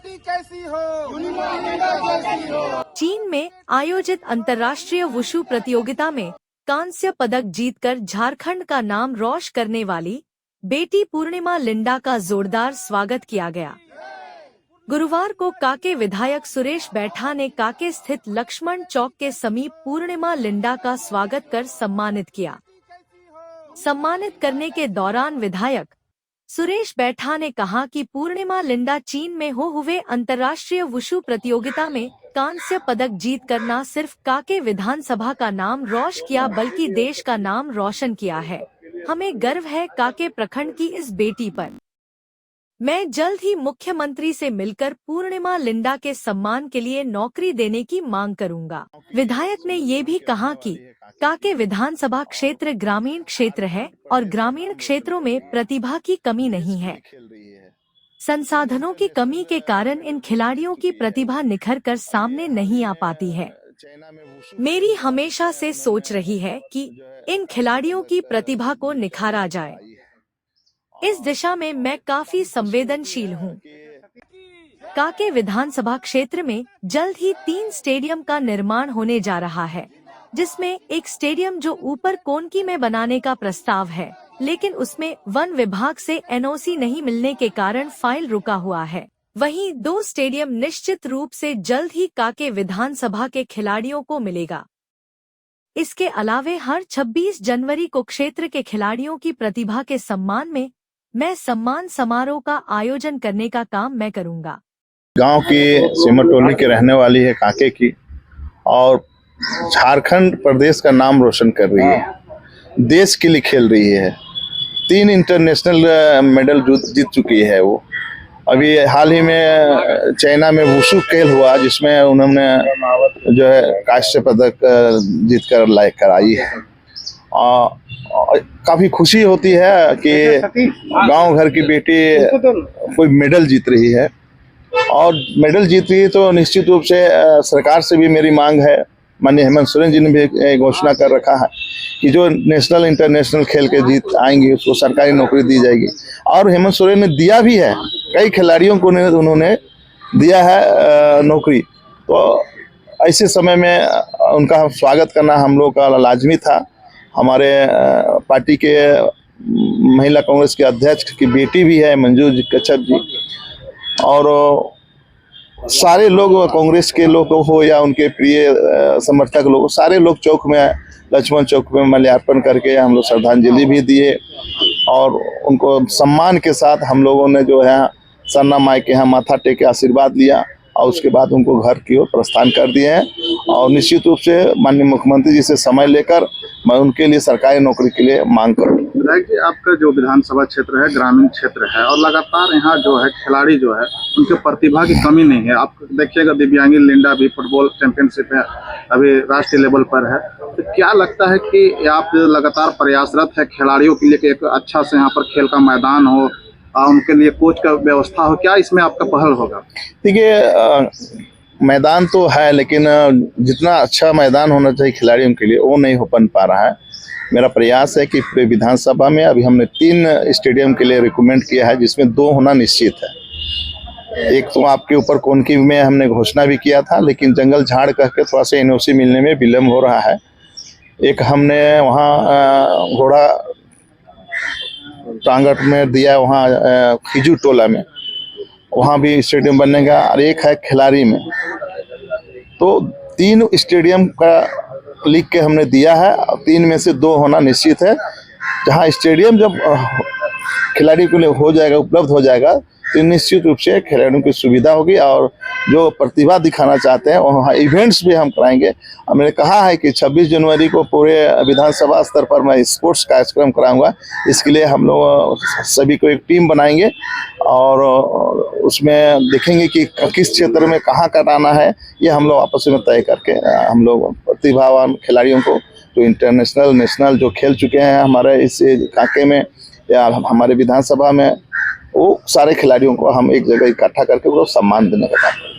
बेटी कैसी हो। चीन में आयोजित अंतर्राष्ट्रीय वुशु प्रतियोगिता में कांस्य पदक जीतकर झारखंड का नाम रोशन करने वाली बेटी पूर्णिमा लिंडा का जोरदार स्वागत किया गया। गुरुवार को काके विधायक सुरेश बैठा ने काके स्थित लक्ष्मण चौक के समीप पूर्णिमा लिंडा का स्वागत कर सम्मानित किया। सम्मानित करने के दौरान विधायक सुरेश बैठा ने कहा कि पूर्णिमा लिंडा चीन में हुए अंतर्राष्ट्रीय वुशु प्रतियोगिता में कांस्य पदक जीत कर न सिर्फ काके विधानसभा का नाम रोशन किया बल्कि देश का नाम रोशन किया है। हमें गर्व है काके प्रखंड की इस बेटी पर। मैं जल्द ही मुख्यमंत्री से मिलकर पूर्णिमा लिंडा के सम्मान के लिए नौकरी देने की मांग करूंगा। विधायक ने ये भी कहा कि काके विधानसभा क्षेत्र ग्रामीण क्षेत्र है और ग्रामीण क्षेत्रों में प्रतिभा की कमी नहीं है। संसाधनों की कमी के कारण इन खिलाड़ियों की प्रतिभा निखर कर सामने नहीं आ पाती है। मेरी हमेशा से सोच रही है कि इन खिलाड़ियों की प्रतिभा को निखारा जाए। इस दिशा में मैं काफी संवेदनशील हूँ। काके विधानसभा क्षेत्र में जल्द ही 3 स्टेडियम का निर्माण होने जा रहा है, जिसमें एक स्टेडियम जो ऊपर कोनकी में बनाने का प्रस्ताव है, लेकिन उसमें वन विभाग से एनओसी नहीं मिलने के कारण फाइल रुका हुआ है। वहीं 2 स्टेडियम निश्चित रूप से जल्द ही काके विधानसभा के खिलाड़ियों को मिलेगा। इसके अलावे हर 26 जनवरी को क्षेत्र के खिलाड़ियों की प्रतिभा के सम्मान में मैं सम्मान समारोह का आयोजन करने का काम मैं करूंगा। गांव की सिमरटोली के रहने वाली है काके की, और झारखंड प्रदेश का नाम रोशन कर रही है, देश के लिए खेल रही है। 3 इंटरनेशनल मेडल जीत चुकी है वो। अभी हाल ही में चाइना में वुशु खेल हुआ, जिसमें उन्होंने जो है कांस्य पदक जीत कर लायक कराई है। काफी खुशी होती है कि गांव घर की बेटी कोई मेडल जीत रही है, और मेडल जीत रही है तो निश्चित रूप से सरकार से भी मेरी मांग है। माननीय हेमंत सोरेन जी ने भी घोषणा कर रखा है कि जो नेशनल इंटरनेशनल खेल के जीत आएंगी उसको सरकारी नौकरी दी जाएगी, और हेमंत सोरेन ने दिया भी है। कई खिलाड़ियों को उन्होंने दिया है नौकरी। तो ऐसे समय में उनका स्वागत करना हम लोग का लाजमी था। हमारे पार्टी के महिला कांग्रेस के अध्यक्ष की बेटी भी है मंजू जी कच्छप जी, और सारे लोग कांग्रेस के लोग हो या उनके प्रिय समर्थक लोग, सारे लोग चौक में लक्ष्मण चौक में माल्यार्पण करके हम लोग श्रद्धांजलि भी दिए, और उनको सम्मान के साथ हम लोगों ने जो है सरना माई के यहाँ माथा टेके आशीर्वाद लिया, और उसके बाद उनको घर की ओर प्रस्थान कर दिए हैं। और निश्चित रूप से माननीय मुख्यमंत्री जी से समय लेकर मैं उनके लिए सरकारी नौकरी के लिए मांग करूँगा। विधायक जी, आपका जो विधानसभा क्षेत्र है ग्रामीण क्षेत्र है, और लगातार यहाँ जो है खिलाड़ी जो है उनके प्रतिभा की कमी नहीं है। आप देखिएगा दिव्यांगी लिंडा भी फुटबॉल चैंपियनशिप है, अभी राष्ट्रीय लेवल पर है। तो क्या लगता है कि आप लगातार प्रयासरत है खिलाड़ियों के लिए कि एक अच्छा से यहाँ पर खेल का मैदान हो, उनके लिए कोच का व्यवस्था हो, क्या इसमें आपका पहल होगा? देखिए, मैदान तो है, लेकिन जितना अच्छा मैदान होना चाहिए खिलाड़ियों के लिए वो नहीं हो पा रहा है। मेरा प्रयास है कि विधानसभा में अभी हमने 3 स्टेडियम के लिए रिकमेंड किया है, जिसमें 2 होना निश्चित है। एक तो आपके ऊपर कोनकी में हमने घोषणा भी किया था, लेकिन जंगल झाड़ कह के थोड़ा सा एनओसी मिलने में विलम्ब हो रहा है। एक हमने वहाँ घोड़ा टांगट में दिया, वहाँ खिजू टोला में, वहाँ भी स्टेडियम बनने का, और एक है खिलाड़ी में। तो 3 स्टेडियम का लिख के हमने दिया है, 3 में से 2 होना निश्चित है। जहाँ स्टेडियम जब खिलाड़ी के लिए हो जाएगा, उपलब्ध हो जाएगा, तो निश्चित रूप से खिलाड़ियों की सुविधा होगी, और जो प्रतिभा दिखाना चाहते हैं वहाँ इवेंट्स भी हम कराएंगे। मैंने कहा है कि 26 जनवरी को पूरे विधानसभा स्तर पर मैं स्पोर्ट्स कार्यक्रम कराऊंगा। इसके लिए हम लोग सभी को एक टीम बनाएंगे, और उसमें देखेंगे कि किस क्षेत्र में कहाँ कराना है। ये हम लोग आपस में तय करके हम लोग प्रतिभावान खिलाड़ियों को जो इंटरनेशनल नेशनल जो खेल चुके हैं हमारे इस काके में या हमारे विधानसभा में, वो सारे खिलाड़ियों को हम एक जगह इकट्ठा करके वो सम्मान देने का काम।